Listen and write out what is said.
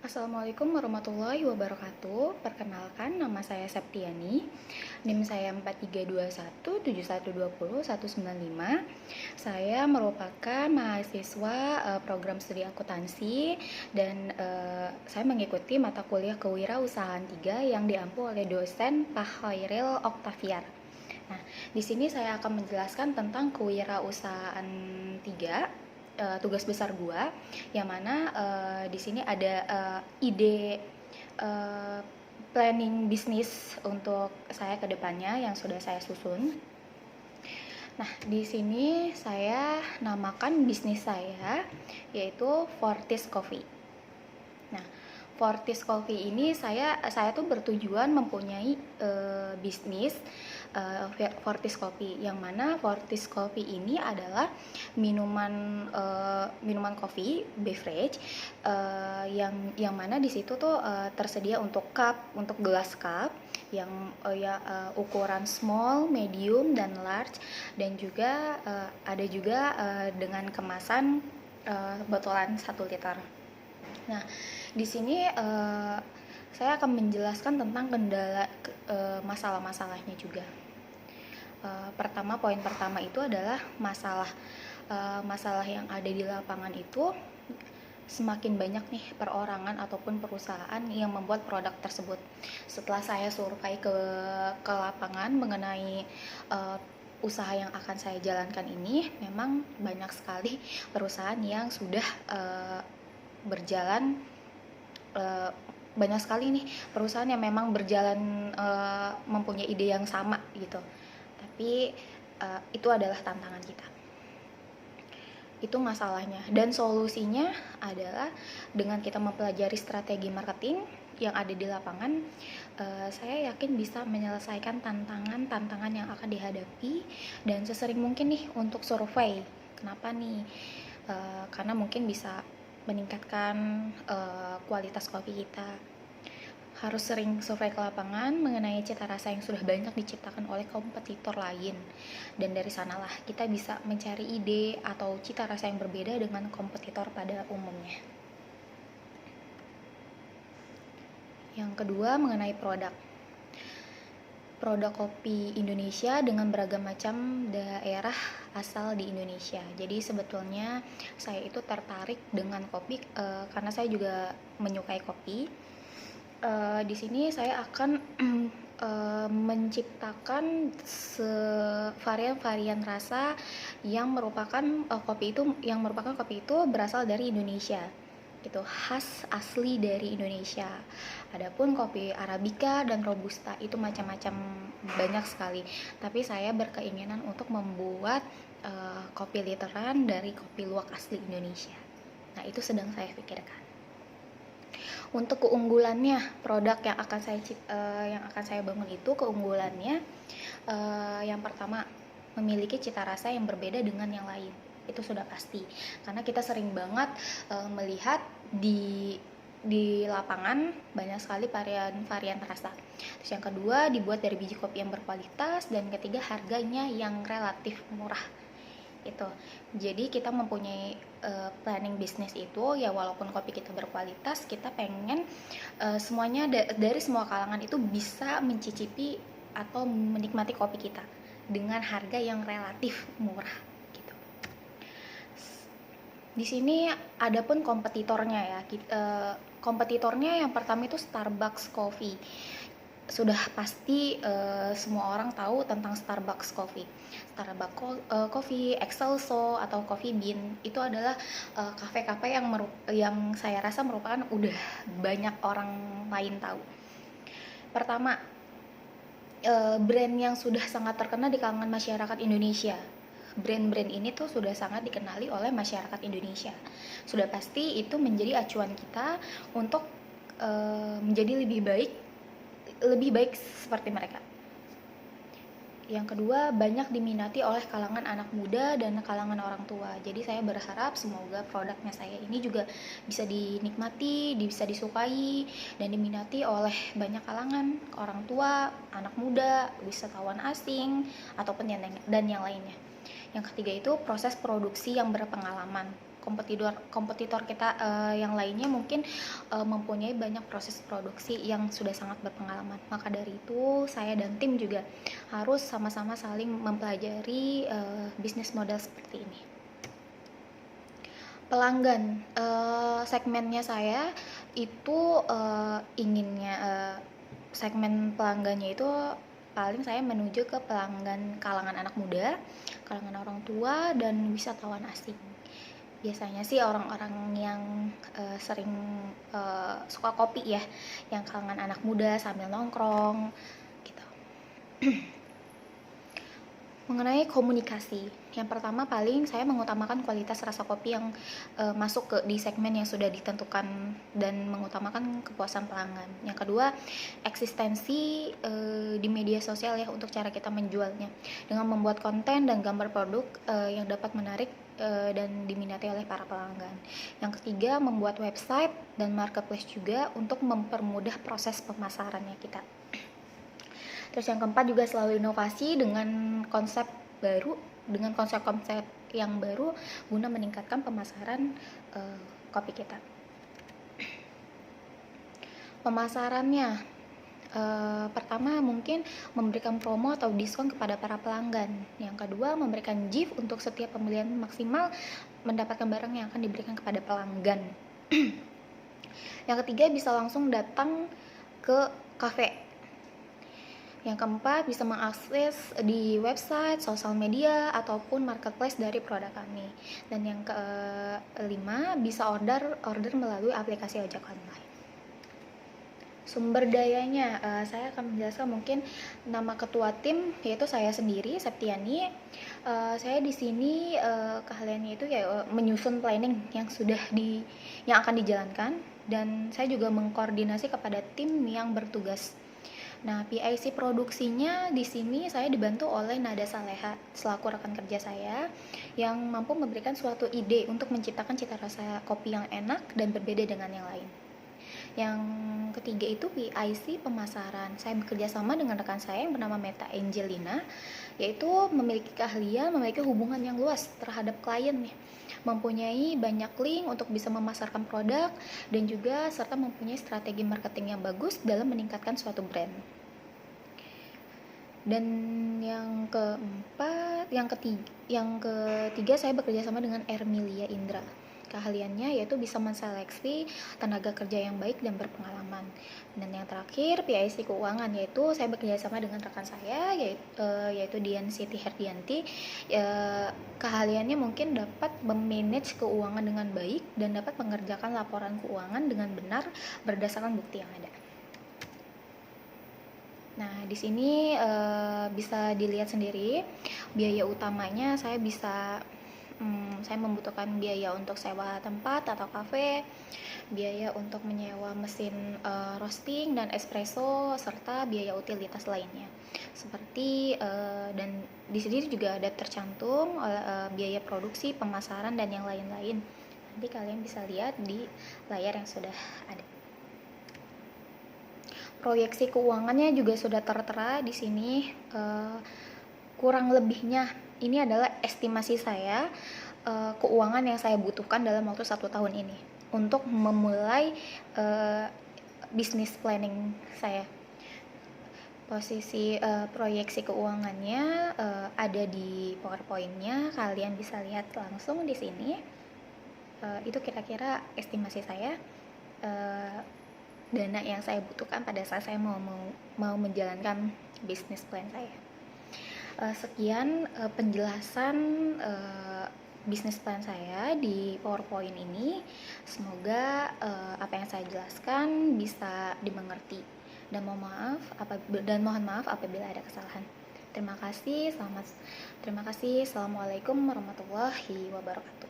Assalamualaikum warahmatullahi wabarakatuh. Perkenalkan, nama saya Septiani. NIM saya 432171209195. Saya merupakan mahasiswa program studi akuntansi dan saya mengikuti mata kuliah kewirausahaan 3 yang diampu oleh dosen Pak Khairil Oktaviar. Nah, di sini saya akan menjelaskan tentang kewirausahaan 3, tugas besar gua, yang mana di sini ada ide uh, planning bisnis untuk saya ke depannya yang sudah saya susun. Nah, di sini saya namakan bisnis saya yaitu Fortis Coffee. Nah, Fortis Coffee ini saya tuh bertujuan mempunyai bisnis Fortis Coffee, yang mana Fortis Coffee ini adalah minuman kopi beverage yang mana di situ tuh tersedia untuk cup, untuk gelas cup yang ukuran small, medium dan large, dan juga ada juga dengan kemasan botolan 1 liter. Nah, di sini saya akan menjelaskan tentang kendala masalah-masalahnya juga. Poin pertama itu adalah masalah yang ada di lapangan itu semakin banyak nih perorangan ataupun perusahaan yang membuat produk tersebut. Setelah saya survei ke lapangan mengenai usaha yang akan saya jalankan ini, memang banyak sekali perusahaan yang sudah berjalan, banyak sekali nih perusahaan yang memang berjalan mempunyai ide yang sama gitu. Tapi itu adalah tantangan kita. Itu masalahnya, dan solusinya adalah dengan kita mempelajari strategi marketing yang ada di lapangan. Saya yakin bisa menyelesaikan tantangan yang akan dihadapi, dan sesering mungkin nih untuk survei. Kenapa nih? Karena mungkin bisa meningkatkan kualitas kopi kita. Harus sering survei ke lapangan mengenai cita rasa yang sudah banyak diciptakan oleh kompetitor lain, dan dari sanalah kita bisa mencari ide atau cita rasa yang berbeda dengan kompetitor pada umumnya. Yang kedua, mengenai produk kopi Indonesia dengan beragam macam daerah asal di Indonesia. Jadi sebetulnya saya itu tertarik dengan kopi karena saya juga menyukai kopi. Di sini saya akan menciptakan varian rasa yang merupakan kopi itu berasal dari Indonesia. Itu khas asli dari Indonesia. Adapun kopi Arabica dan Robusta itu macam-macam, banyak sekali. Tapi saya berkeinginan untuk membuat kopi literan dari kopi luwak asli Indonesia. Nah, itu sedang saya pikirkan. Untuk keunggulannya, produk yang akan saya bangun itu keunggulannya yang pertama, memiliki cita rasa yang berbeda dengan yang lain. Itu sudah pasti, karena kita sering banget melihat di lapangan banyak sekali varian rasa. Terus yang kedua, dibuat dari biji kopi yang berkualitas, dan ketiga, harganya yang relatif murah. Itu jadi kita mempunyai planning bisnis itu ya, walaupun kopi kita berkualitas, kita pengen semuanya dari semua kalangan itu bisa mencicipi atau menikmati kopi kita dengan harga yang relatif murah gitu. Di sini adapun kompetitornya ya, kompetitornya yang pertama itu Starbucks Coffee. Sudah pasti semua orang tahu tentang Starbucks Coffee. Coffee, Excelso atau Coffee Bean itu adalah kafe-kafe yang saya rasa merupakan udah banyak orang lain tahu. Pertama, brand yang sudah sangat terkenal di kalangan masyarakat Indonesia. Brand-brand ini tuh sudah sangat dikenali oleh masyarakat Indonesia. Sudah pasti itu menjadi acuan kita untuk menjadi lebih baik seperti mereka. Yang kedua, banyak diminati oleh kalangan anak muda dan kalangan orang tua. Jadi saya berharap semoga produknya saya ini juga bisa dinikmati, bisa disukai dan diminati oleh banyak kalangan, orang tua, anak muda, wisatawan asing ataupun dan yang lainnya. Yang ketiga itu proses produksi yang berpengalaman. kompetitor kita yang lainnya mungkin mempunyai banyak proses produksi yang sudah sangat berpengalaman. Maka dari itu saya dan tim juga harus sama-sama saling mempelajari bisnis model seperti ini. Pelanggan, segmennya saya itu inginnya segmen pelanggannya itu paling saya menuju ke pelanggan kalangan anak muda, kalangan orang tua, dan wisatawan asing. Biasanya sih orang-orang yang sering suka kopi ya, yang kalangan anak muda sambil nongkrong gitu. Mengenai komunikasi, yang pertama paling saya mengutamakan kualitas rasa kopi yang masuk ke di segmen yang sudah ditentukan dan mengutamakan kepuasan pelanggan. Yang kedua, eksistensi di media sosial ya untuk cara kita menjualnya dengan membuat konten dan gambar produk yang dapat menarik dan diminati oleh para pelanggan. Yang ketiga, membuat website dan marketplace juga untuk mempermudah proses pemasarannya kita. Terus yang keempat juga selalu inovasi dengan konsep baru, dengan konsep-konsep yang baru guna meningkatkan pemasaran kopi kita. Pemasarannya, pertama mungkin memberikan promo atau diskon kepada para pelanggan. Yang kedua, memberikan gift untuk setiap pembelian maksimal mendapatkan barang yang akan diberikan kepada pelanggan. Yang ketiga, bisa langsung datang ke kafe. Yang keempat, bisa mengakses di website, sosial media, ataupun marketplace dari produk kami. Dan yang kelima, bisa order melalui aplikasi ojek online. Sumber dayanya, saya akan menjelaskan mungkin nama ketua tim yaitu saya sendiri, Septiani. Saya di sini keahliannya itu ya menyusun planning yang akan dijalankan, dan saya juga mengkoordinasi kepada tim yang bertugas. Nah, PIC produksinya di sini saya dibantu oleh Nada Saleha selaku rekan kerja saya yang mampu memberikan suatu ide untuk menciptakan cita rasa kopi yang enak dan berbeda dengan yang lain. Yang ketiga itu PIC pemasaran. Saya bekerja sama dengan rekan saya yang bernama Meta Angelina, yaitu memiliki keahlian, memiliki hubungan yang luas terhadap klien nih, mempunyai banyak link untuk bisa memasarkan produk, dan juga serta mempunyai strategi marketing yang bagus dalam meningkatkan suatu brand. Dan yang ketiga saya bekerja sama dengan Ermilia Indra. Keahliannya yaitu bisa menseleksi tenaga kerja yang baik dan berpengalaman. Dan yang terakhir, PIC keuangan, yaitu saya bekerja sama dengan rekan saya yaitu Dian Siti Herdianti. Keahliannya mungkin dapat memanage keuangan dengan baik dan dapat mengerjakan laporan keuangan dengan benar berdasarkan bukti yang ada. Nah, di sini bisa dilihat sendiri biaya utamanya saya membutuhkan biaya untuk sewa tempat atau kafe, biaya untuk menyewa mesin roasting dan espresso, serta biaya utilitas lainnya. Seperti dan di sini juga ada tercantum biaya produksi, pemasaran, dan yang lain-lain. Nanti kalian bisa lihat di layar yang sudah ada. Proyeksi keuangannya juga sudah tertera di sini. Kurang lebihnya ini adalah estimasi saya keuangan yang saya butuhkan dalam waktu 1 tahun ini untuk memulai bisnis planning saya. Posisi proyeksi keuangannya ada di PowerPoint-nya, kalian bisa lihat langsung di sini. Itu kira-kira estimasi saya dana yang saya butuhkan pada saat saya mau menjalankan bisnis plan saya. Sekian penjelasan bisnis plan saya di PowerPoint ini. Semoga apa yang saya jelaskan bisa dimengerti, dan mohon maaf apabila ada kesalahan. Terima kasih. Assalamualaikum warahmatullahi wabarakatuh.